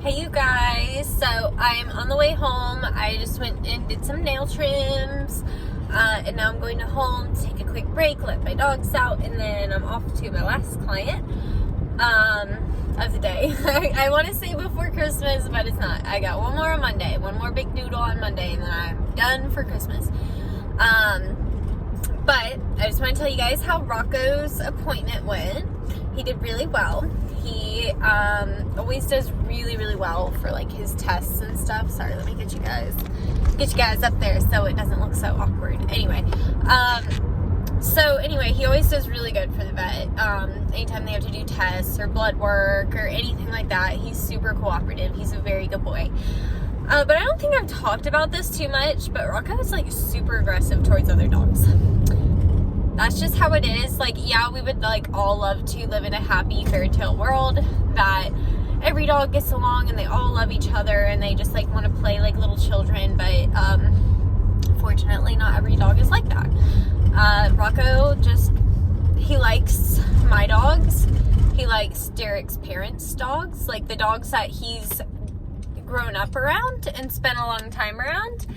Hey you guys, so I'm on the way home. I just went and did some nail trims, and now I'm going to home to take a quick break, let my dogs out, and then I'm off to my last client of the day. I want to say before Christmas, but it's not. I got one more on Monday, one more big doodle on Monday, and then I'm done for Christmas. But I just want to tell you guys how Rocco's appointment went. He did really well. He always does really well for like his tests and stuff. Sorry, let me get you guys up there so it doesn't look so awkward. Anyway, he always does really good for the vet. Anytime they have to do tests or blood work or anything like that, he's super cooperative. He's a very good boy. But I don't think I've talked about this too much, but Rocco is like super aggressive towards other dogs. That's just how it is. Like, yeah, we would like all love to live in a happy fairy tale world that every dog gets along and they all love each other and they just like want to play like little children, but fortunately not every dog is like that. Rocco he likes my dogs. He likes Derek's parents' dogs, like the dogs that he's grown up around and spent a long time around.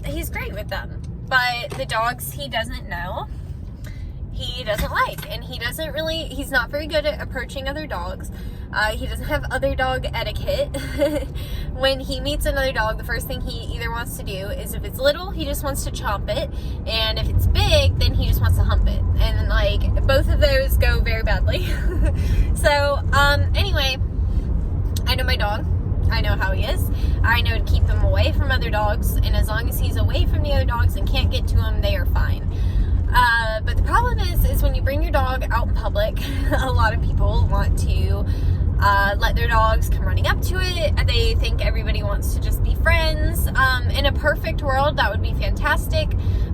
He's great with them, but the dogs he doesn't know, he doesn't like, and he's not very good at approaching other dogs. He doesn't have other dog etiquette. When he meets another dog, the first thing he either wants to do is, if it's little, he just wants to chomp it, and if it's big, then he just wants to hump it, and like both of those go very badly. So anyway, I know my dog. I know how he is. I know to keep him away from other dogs, and as long as he's away from the other dogs and can't get to them, they are fine. But the problem is when you bring your dog out in public, a lot of people want to let their dogs come running up to it. They think everybody wants to just be friends. In a perfect world, that would be fantastic.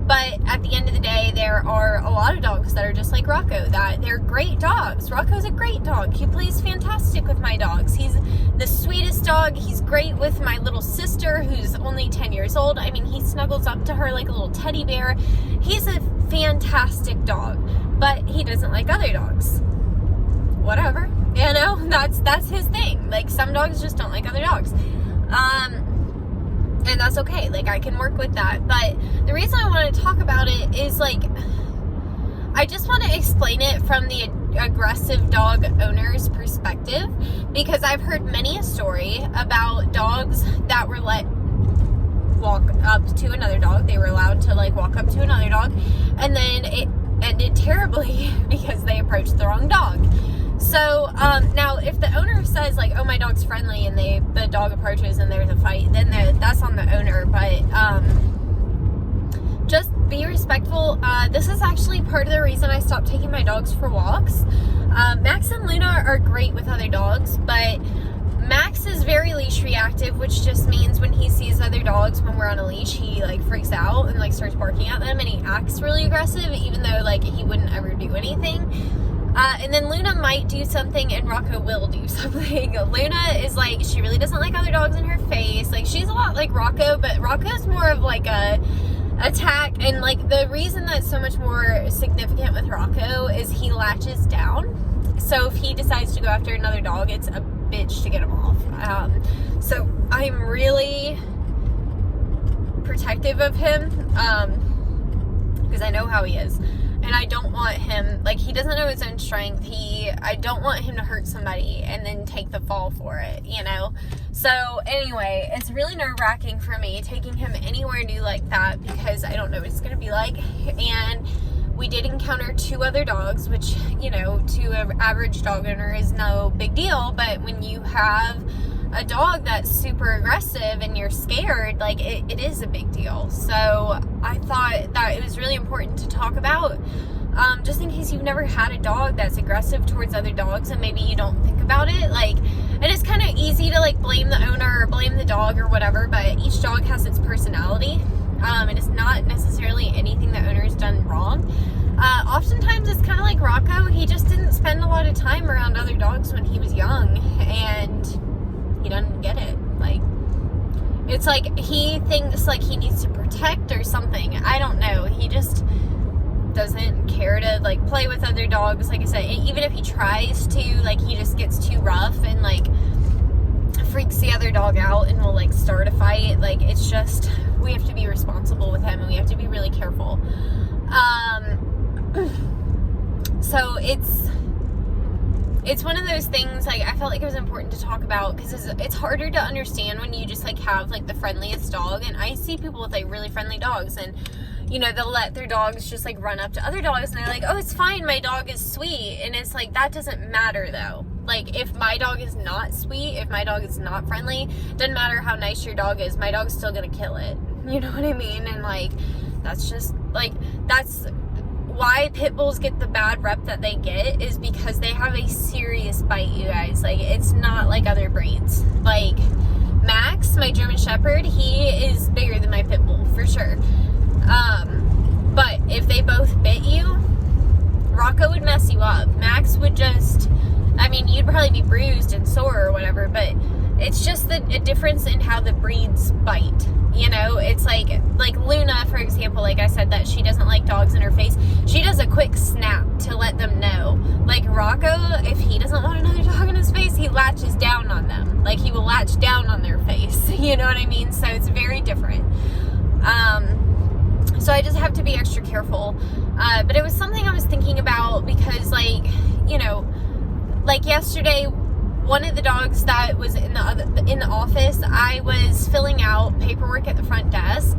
But at the end of the day, there are a lot of dogs that are just like Rocco, that they're great dogs. Rocco's a great dog. He plays fantastic with my dogs. He's the sweetest dog. He's great with my little sister, who's only 10 years old. I mean, he snuggles up to her like a little teddy bear. He's a fantastic dog, but he doesn't like other dogs. Whatever. You know, that's his thing. Like, some dogs just don't like other dogs. And that's okay. Like, I can work with that. But the reason I want to talk about it is, like, I just want to explain it from the aggressive dog owner's perspective, because I've heard many a story about dogs that were let walk up to another dog. They were allowed to, like, walk up to another dog, and then it ended terribly because they approached the wrong dog. So, now if the owner says, like, oh, my dog's friendly, and the dog approaches and there's a fight, then that's on the owner. But, just be respectful. This is actually part of the reason I stopped taking my dogs for walks. Max and Luna are great with other dogs, but Max is very leash reactive, which just means when he sees other dogs when we're on a leash, he like freaks out and like starts barking at them, and he acts really aggressive, even though like he wouldn't ever do anything. And then Luna might do something and Rocco will do something. Luna is like, she really doesn't like other dogs in her face. Like, she's a lot like Rocco, but Rocco's more of like a attack. And like, the reason that's so much more significant with Rocco is he latches down. So if he decides to go after another dog, it's a bitch to get him off. So I'm really protective of him, because I know how he is. And I don't want him, like, he doesn't know his own strength. I don't want him to hurt somebody and then take the fall for it, you know? So, anyway, it's really nerve-wracking for me taking him anywhere new like that, because I don't know what it's going to be like. And we did encounter 2 other dogs, which, you know, to an average dog owner is no big deal. But when you have a dog that's super aggressive and you're scared, like, it is a big deal. So I thought that it was really important to talk about, just in case you've never had a dog that's aggressive towards other dogs and maybe you don't think about it. Like, and it's kind of easy to like blame the owner or blame the dog or whatever, but each dog has its personality, and it's not necessarily anything the owner's done wrong. Oftentimes it's kind of like Rocco. He just didn't spend a lot of time around other dogs when he was young, and he doesn't get it. Like, it's like he thinks like he needs to protect or something. I don't know. He just doesn't care to like play with other dogs. Like I said, even if he tries to, like, he just gets too rough and like dog out and will like start a fight. Like, it's just, we have to be responsible with him and we have to be really careful. So it's one of those things, like, I felt like it was important to talk about, because it's harder to understand when you just, like, have, like, the friendliest dog, and I see people with, like, really friendly dogs, and, you know, they'll let their dogs just, like, run up to other dogs, and they're like, oh, it's fine, my dog is sweet, and it's like, that doesn't matter, though. Like, if my dog is not sweet, if my dog is not friendly, doesn't matter how nice your dog is, my dog's still gonna kill it, you know what I mean? And, like, that's just, like, that's why pit bulls get the bad rep that they get, is because they have a serious bite, you guys. Like, it's not like other breeds. Like, Max, my German Shepherd, he is bigger than my pit bull, for sure. But if they both bit you, Rocco would mess you up. Max would just, I mean, you'd probably be bruised and sore or whatever, but it's just a difference in how the breeds bite. You know, it's like Luna, for example, like I said, that she doesn't like dogs in her face. She does a quick snap to let them know. Like, Rocco, if he doesn't want another dog in his face, he latches down on them. Like, he will latch down on their face. You know what I mean? So it's very different. So I just have to be extra careful. But it was something I was thinking about because, like, you know, like yesterday, one of the dogs that was in the office, I was filling out paperwork at the front desk,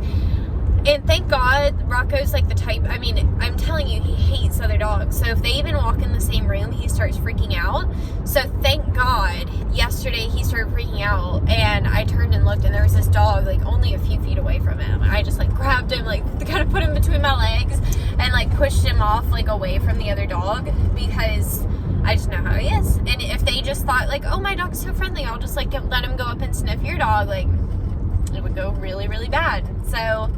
and thank God Rocco's like the type, I mean, I'm telling you, he hates other dogs, so if they even walk in the same room, he starts freaking out. So thank God yesterday he started freaking out, and I turned and looked, and there was this dog like only a few feet away from him. I just like grabbed him, like kind of put him between my legs and like pushed him off like away from the other dog, because I just know how he is. And if they just thought like, oh, my dog's so friendly, I'll just like let him go up and sniff your dog, like, it would go really, really bad. So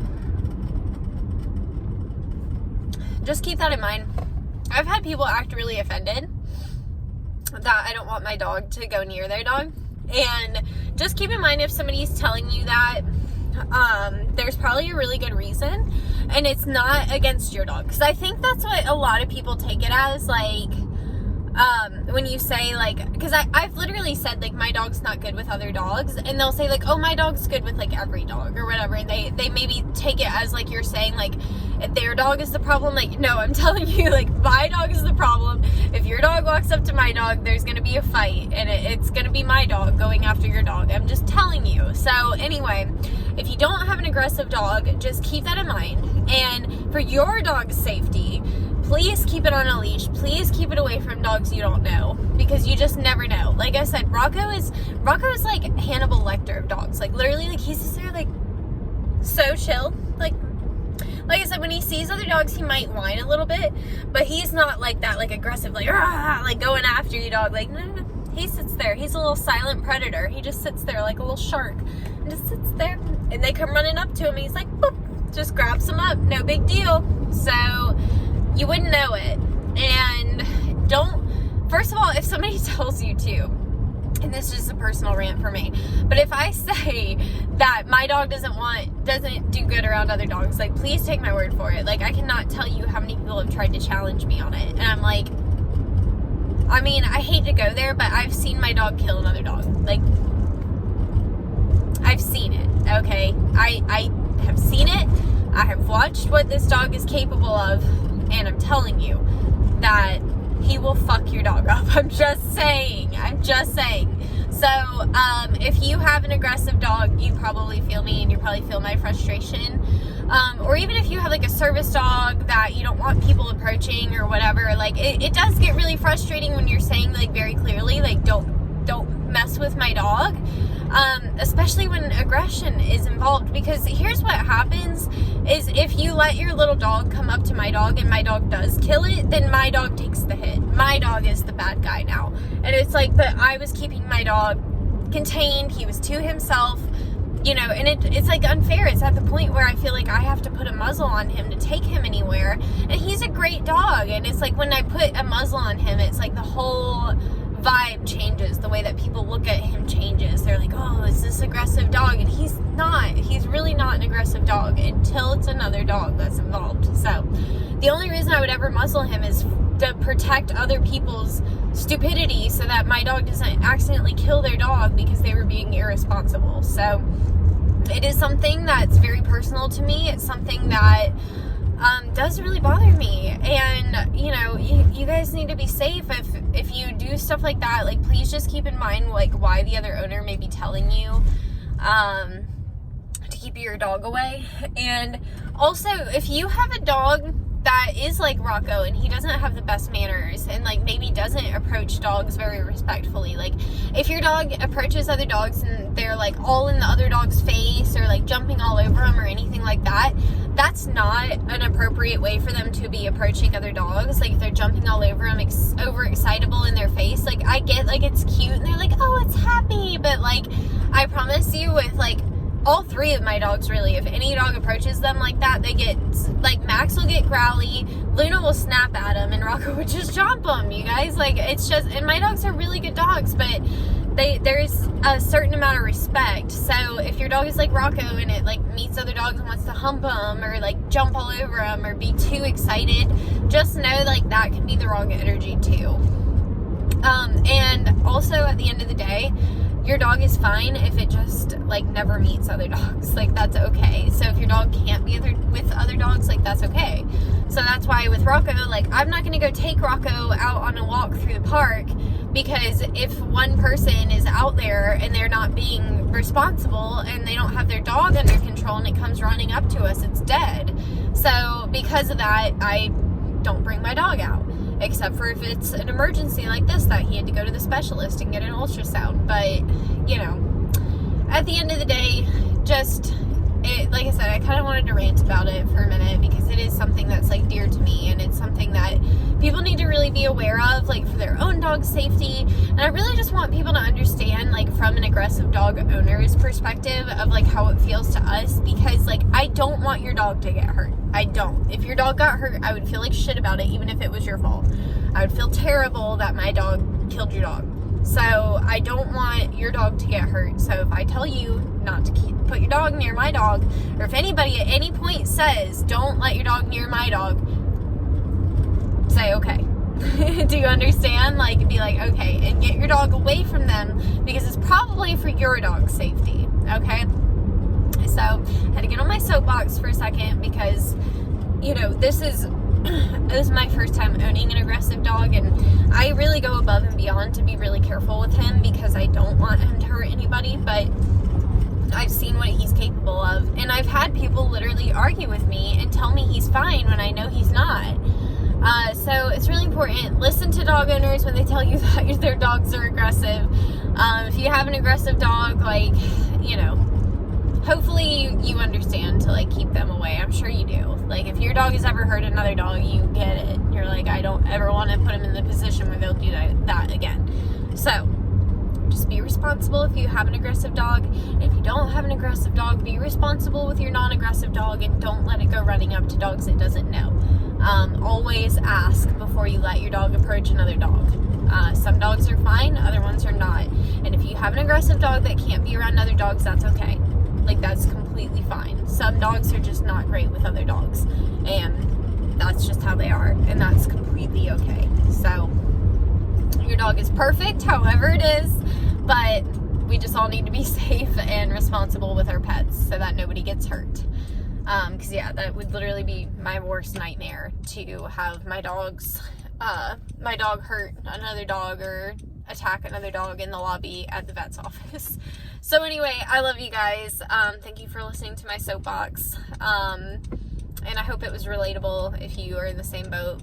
just keep that in mind. I've had people act really offended that I don't want my dog to go near their dog. And just keep in mind, if somebody's telling you that, there's probably a really good reason, and it's not against your dog. Because I think that's what a lot of people take it as, like, when you say, like, because I've literally said, like, my dog's not good with other dogs, and they'll say, like, oh, my dog's good with, like, every dog, or whatever, and they maybe take it as, like, you're saying, like, if their dog is the problem. Like, no, I'm telling you, like, my dog is the problem. If your dog walks up to my dog, there's gonna be a fight, and it's gonna be my dog going after your dog. I'm just telling you. So, anyway, if you don't have an aggressive dog, just keep that in mind, and for your dog's safety, please keep it on a leash. Please keep it away from dogs you don't know, because you just never know. Like I said, Rocco is like Hannibal Lecter of dogs. Like, literally, like, he's just there, like, so chill. Like I said, when he sees other dogs, he might whine a little bit, but he's not like that, like, aggressive, like, rah, like, going after you, dog. Like, no. He sits there. He's a little silent predator. He just sits there like a little shark, and just sits there, and they come running up to him, and he's like, boop, just grabs them up. No big deal. So you wouldn't know it. And first of all, if somebody tells you to, and this is just a personal rant for me, but if I say that my dog doesn't do good around other dogs, like, please take my word for it. Like, I cannot tell you how many people have tried to challenge me on it, and I'm like, I mean, I hate to go there, but I've seen my dog kill another dog. Like, I've seen it, okay? I have seen it. I have watched what this dog is capable of, and I'm telling you that he will fuck your dog up. I'm just saying. So, if you have an aggressive dog, you probably feel me, and you probably feel my frustration. Or even if you have, like, a service dog that you don't want people approaching or whatever, like, it does get really frustrating when you're saying, like, very clearly, like, don't mess with my dog. Especially when aggression is involved, because here's what happens is, if you let your little dog come up to my dog and my dog does kill it, then my dog takes the hit. My dog is the bad guy now. And it's like, but I was keeping my dog contained. He was to himself, you know, and it's like unfair. It's at the point where I feel like I have to put a muzzle on him to take him anywhere, and he's a great dog, and it's like when I put a muzzle on him, it's like the whole vibe changes. The way that people look at him changes. They're like, oh, is this aggressive dog? And he's not. He's really not an aggressive dog until it's another dog that's involved. So the only reason I would ever muzzle him is to protect other people's stupidity, so that my dog doesn't accidentally kill their dog because they were being irresponsible. responsible. So it is something that's very personal to me. It's something that does really bother me. And, you know, you guys need to be safe. If you do stuff like that, like, please just keep in mind, like, why the other owner may be telling you to keep your dog away. And also, if you have a dog that is like Rocco and he doesn't have the best manners and like maybe doesn't approach dogs very respectfully, like if your dog approaches other dogs and they're like all in the other dog's face or like jumping all over them or anything like that, that's not an appropriate way for them to be approaching other dogs. Like if they're jumping all over them, overexcitable in their face, like I get like it's cute and they're like, oh, it's happy, but like I promise you with like all three of my dogs, really, if any dog approaches them like that, they get, like, Max will get growly, Luna will snap at him, and Rocco would just jump him, you guys. Like, it's just, and my dogs are really good dogs, but there's a certain amount of respect. So if your dog is like Rocco and it, like, meets other dogs and wants to hump them or, like, jump all over them or be too excited, just know, like, that can be the wrong energy, too. And also, at the end of the day, your dog is fine if it just, like, never meets other dogs. Like, that's okay. So if your dog can't be with other dogs, like, that's okay. So that's why with Rocco, like, I'm not going to go take Rocco out on a walk through the park, because if one person is out there and they're not being responsible and they don't have their dog under control and it comes running up to us, it's dead. So because of that, I don't bring my dog out. Except for if it's an emergency like this, that he had to go to the specialist and get an ultrasound. But, you know, at the end of the day, just, like I said, I kind of wanted to rant about it for a minute because it is something that's, like, dear to me. And it's something that people need to really be aware of, like, for their own dog's safety. And I really just want people to understand, like, from an aggressive dog owner's perspective of, like, how it feels to us. Because, like, I don't want your dog to get hurt. I don't. If your dog got hurt, I would feel like shit about it, even if it was your fault. I would feel terrible that my dog killed your dog. So I don't want your dog to get hurt. So if I tell you not to put your dog near my dog, or if anybody at any point says, don't let your dog near my dog, say, okay. Do you understand? Like, be like, okay, and get your dog away from them, because it's probably for your dog's safety, okay? So, I had to get on my soapbox for a second because, you know, this is my first time owning an aggressive dog, and I really go above and beyond to be really careful with him because I don't want him to hurt anybody, but I've seen what he's capable of, and I've had people literally argue with me and tell me he's fine when I know he's not. So it's really important. Listen to dog owners when they tell you that their dogs are aggressive. If you have an aggressive dog, like, you know, hopefully you understand to, like, keep them away. I'm sure you do. Like, if your dog has ever hurt another dog, you get it. You're like, I don't ever want to put them in the position where they'll do that again. So, just be responsible if you have an aggressive dog. And if you don't have an aggressive dog, be responsible with your non-aggressive dog and don't let it go running up to dogs it doesn't know. Always ask before you let your dog approach another dog. Some dogs are fine, other ones are not. And if you have an aggressive dog that can't be around other dogs, that's okay. Like, that's completely fine. Some dogs are just not great with other dogs, and that's just how they are, and that's completely okay. So, your dog is perfect, however it is, but we just all need to be safe and responsible with our pets so that nobody gets hurt. Because, yeah, that would literally be my worst nightmare, to have my dog hurt another dog or attack another dog in the lobby at the vet's office. So anyway, I love you guys. Thank you for listening to my soapbox. And I hope it was relatable if you are in the same boat.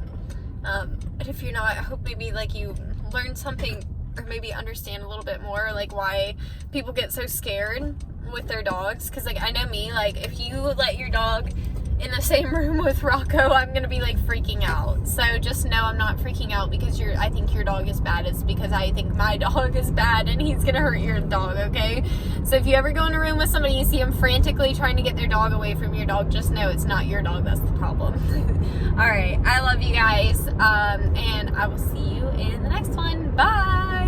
But if you're not, I hope maybe, like, you learned something or maybe understand a little bit more, like, why people get so scared with their dogs. Because, like, I know me, like, if you let your dog in the same room with Rocco, I'm gonna be, like, freaking out. So just know I'm not freaking out because I think your dog is bad. It's because I think my dog is bad and he's gonna hurt your dog, okay? So if you ever go in a room with somebody, you see them frantically trying to get their dog away from your dog, just know it's not your dog that's the problem. Alright, I love you guys, and I will see you in the next one. Bye!